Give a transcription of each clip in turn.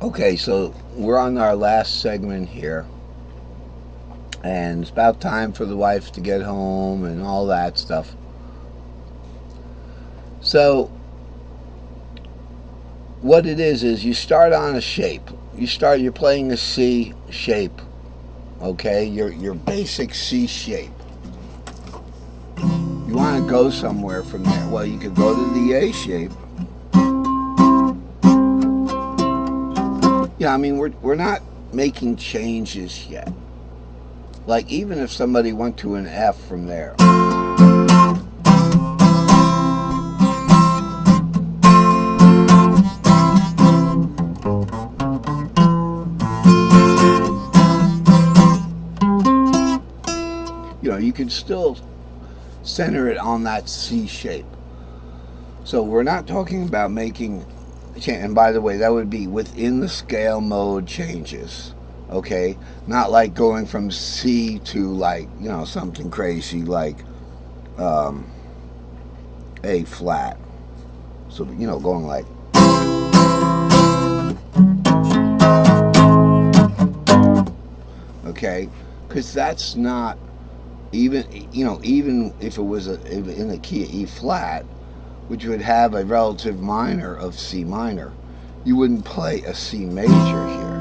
Okay, so we're on our last segment here, and it's about time for the wife to get home and all that stuff. So, what it is you start on a shape. You're playing a C shape, okay? Your basic C shape. You want to go somewhere from there. Well, you could go to the A shape. Yeah, I mean, we're not making changes yet. Like, even if somebody went to an F from there. You could still center it on that C shape. So we're not talking about making, and by the way, that would be within the scale mode changes. Okay, not like going from C to, like, something crazy like um, A flat. So going like, okay, because that's not even, even if it was in the key of E flat, which would have a relative minor of C minor, you wouldn't play a C major here.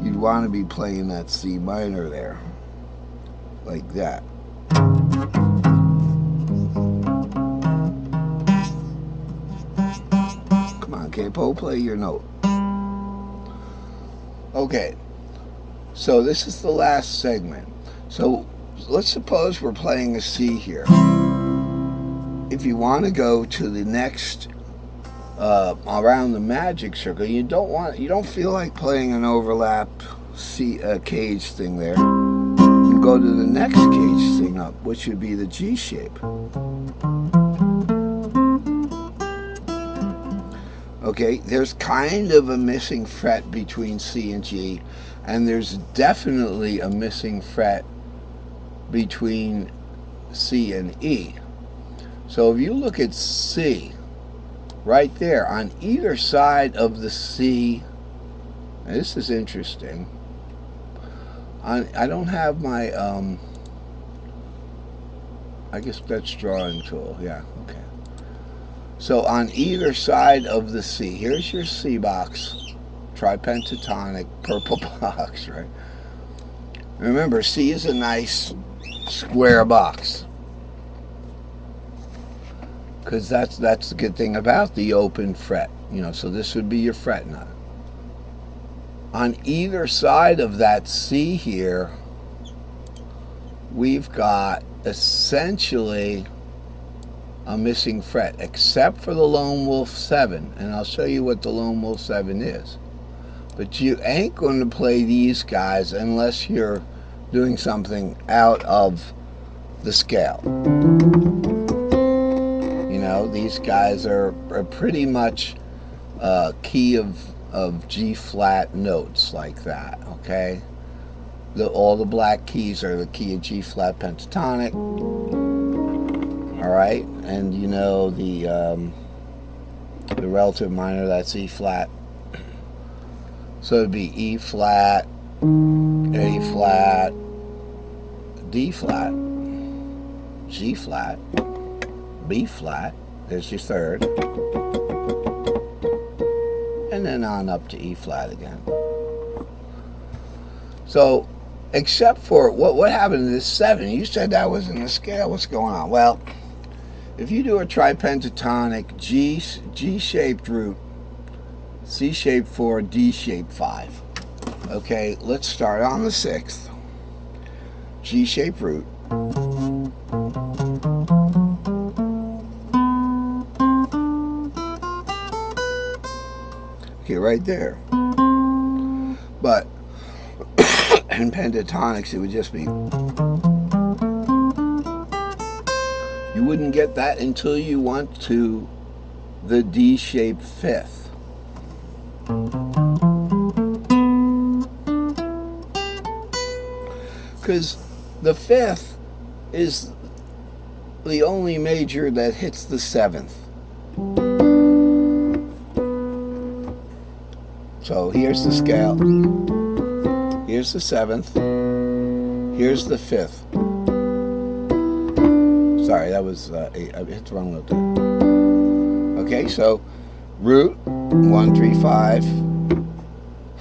You'd want to be playing that C minor there, like that. Come on, Capo, play your note. Okay, so this is the last segment. So let's suppose we're playing a C here. If you want to go to the next around the magic circle, you don't feel like playing an overlap C cage thing there. You go to the next cage thing up, which would be the G shape. Okay, there's kind of a missing fret between C and G, and there's definitely a missing fret between C and E. So if you look at C, right there, on either side of the C, and this is interesting. I don't have my, I guess that's drawing tool, yeah, okay. So on either side of the C, here's your C box, tripentatonic purple box, right? Remember, C is a nice square box, because that's the good thing about the open fret. So this would be your fret nut. On either side of that C here, we've got essentially a missing fret, except for the Lone Wolf 7, and I'll show you what the Lone Wolf 7 is. But you ain't going to play these guys unless you're doing something out of the scale. These guys are pretty much key of G flat notes like that, okay? All the black keys are the key of G flat pentatonic. All right, and the relative minor, that's E flat. So it'd be E flat, A flat, D flat, G flat, B flat. There's your third, and then on up to E flat again. So, except for what happened to this 7? You said that was in the scale. What's going on? Well, if you do a tripentatonic G-shaped root, C-shaped 4, D-shaped 5. Okay, let's start on the 6th. G-shaped root. Okay, right there. But in pentatonics, it would just be. You wouldn't get that until you went to the D-shaped 5th. Because the 5th is the only major that hits the 7th. So here's the scale. Here's the 7th. Here's the 5th. Sorry, that was 8. I hit the wrong note there. Okay, so root 1, 3, 5.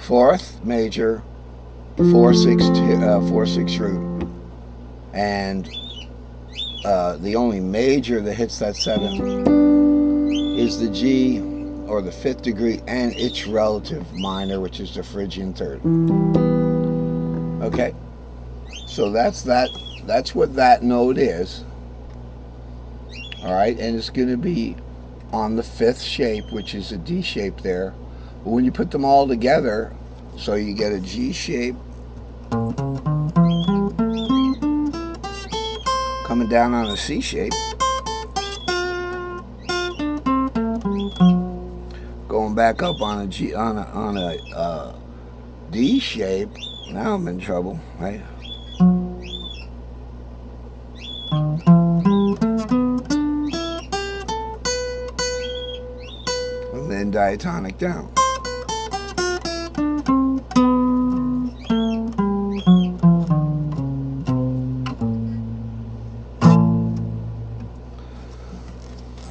4th major, 4, 6, 4, 6 root, and the only major that hits that 7th is the G, or the 5th degree, and its relative minor, which is the Phrygian 3rd. Okay, so that's that. That's what that note is. All right, and it's going to be on the 5th shape, which is a D shape there. But when you put them all together, so you get a G shape coming down on a C shape, going back up on a G, on a D shape. Now I'm in trouble, right? And then diatonic down.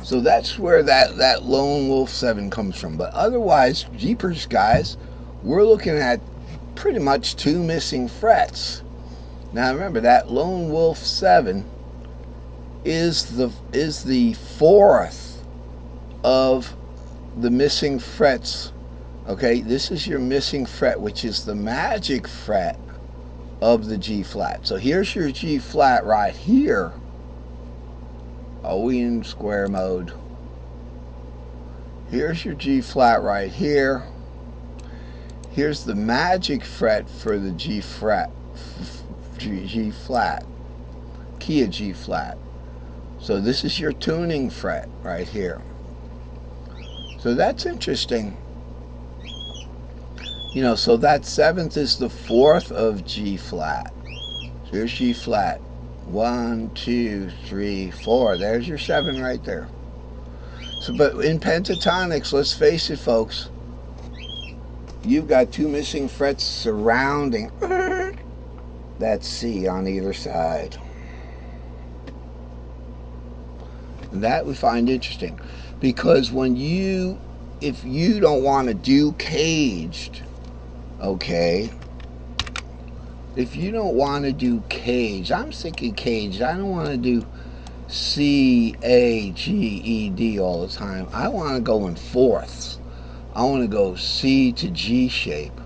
So that's where that Lone Wolf 7 comes from. But otherwise, jeepers, guys, we're looking at pretty much 2 missing frets. Now remember, that Lone Wolf 7 is the 4th of the missing frets. Okay, this is your missing fret, which is the magic fret of the G flat. So here's your G flat right here. Are we in square mode? Here's your G flat right here. Here's the magic fret for the G flat, key of G flat. So this is your tuning fret right here. So that's interesting. You know, so that 7th is the 4th of G flat. So here's G flat. 1, 2, 3, 4. There's your 7 right there. So, but in pentatonics, let's face it, folks, you've got 2 missing frets surrounding that C on either side. And that we find interesting, because if you don't want to do caged, okay, if you don't want to do caged, I'm thinking caged, I don't want to do C, A, G, E, D all the time. I want to go in 4ths. I want to go C to G shape,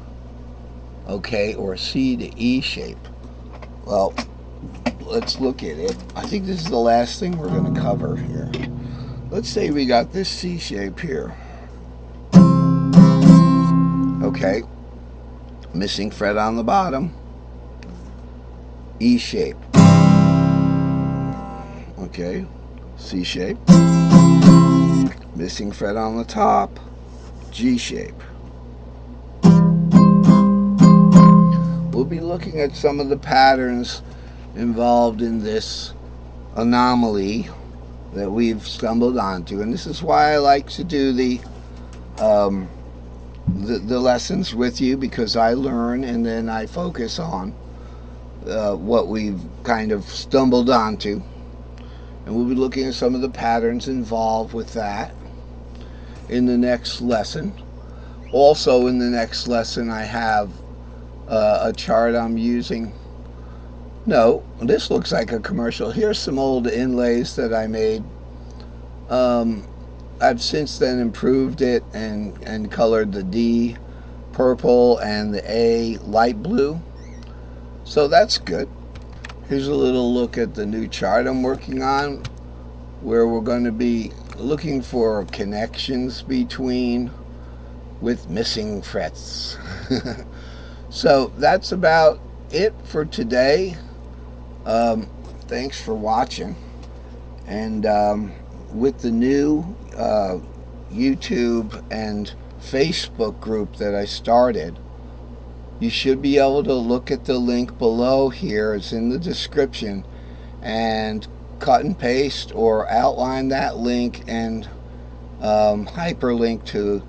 okay, or C to E shape. Well, let's look at it. I think this is the last thing we're going to cover here. Let's say we got this C shape here. Okay, missing fret on the bottom, E shape. Okay, C shape, missing fret on the top, G shape. We'll be looking at some of the patterns involved in this anomaly that we've stumbled onto, and this is why I like to do the lessons with you, because I learn and then I focus on what we've kind of stumbled onto, and we'll be looking at some of the patterns involved with that in the next lesson. Also in the next lesson I have a chart I'm using. No, this looks like a commercial. Here's some old inlays that I made. I've since then improved it and colored the D purple and the A light blue. So that's good. Here's a little look at the new chart I'm working on, where we're going to be looking for connections with missing frets. So that's about it for today. Thanks for watching. And with the new YouTube and Facebook group that I started, you should be able to look at the link below here. It's in the description, and cut and paste or outline that link and hyperlink to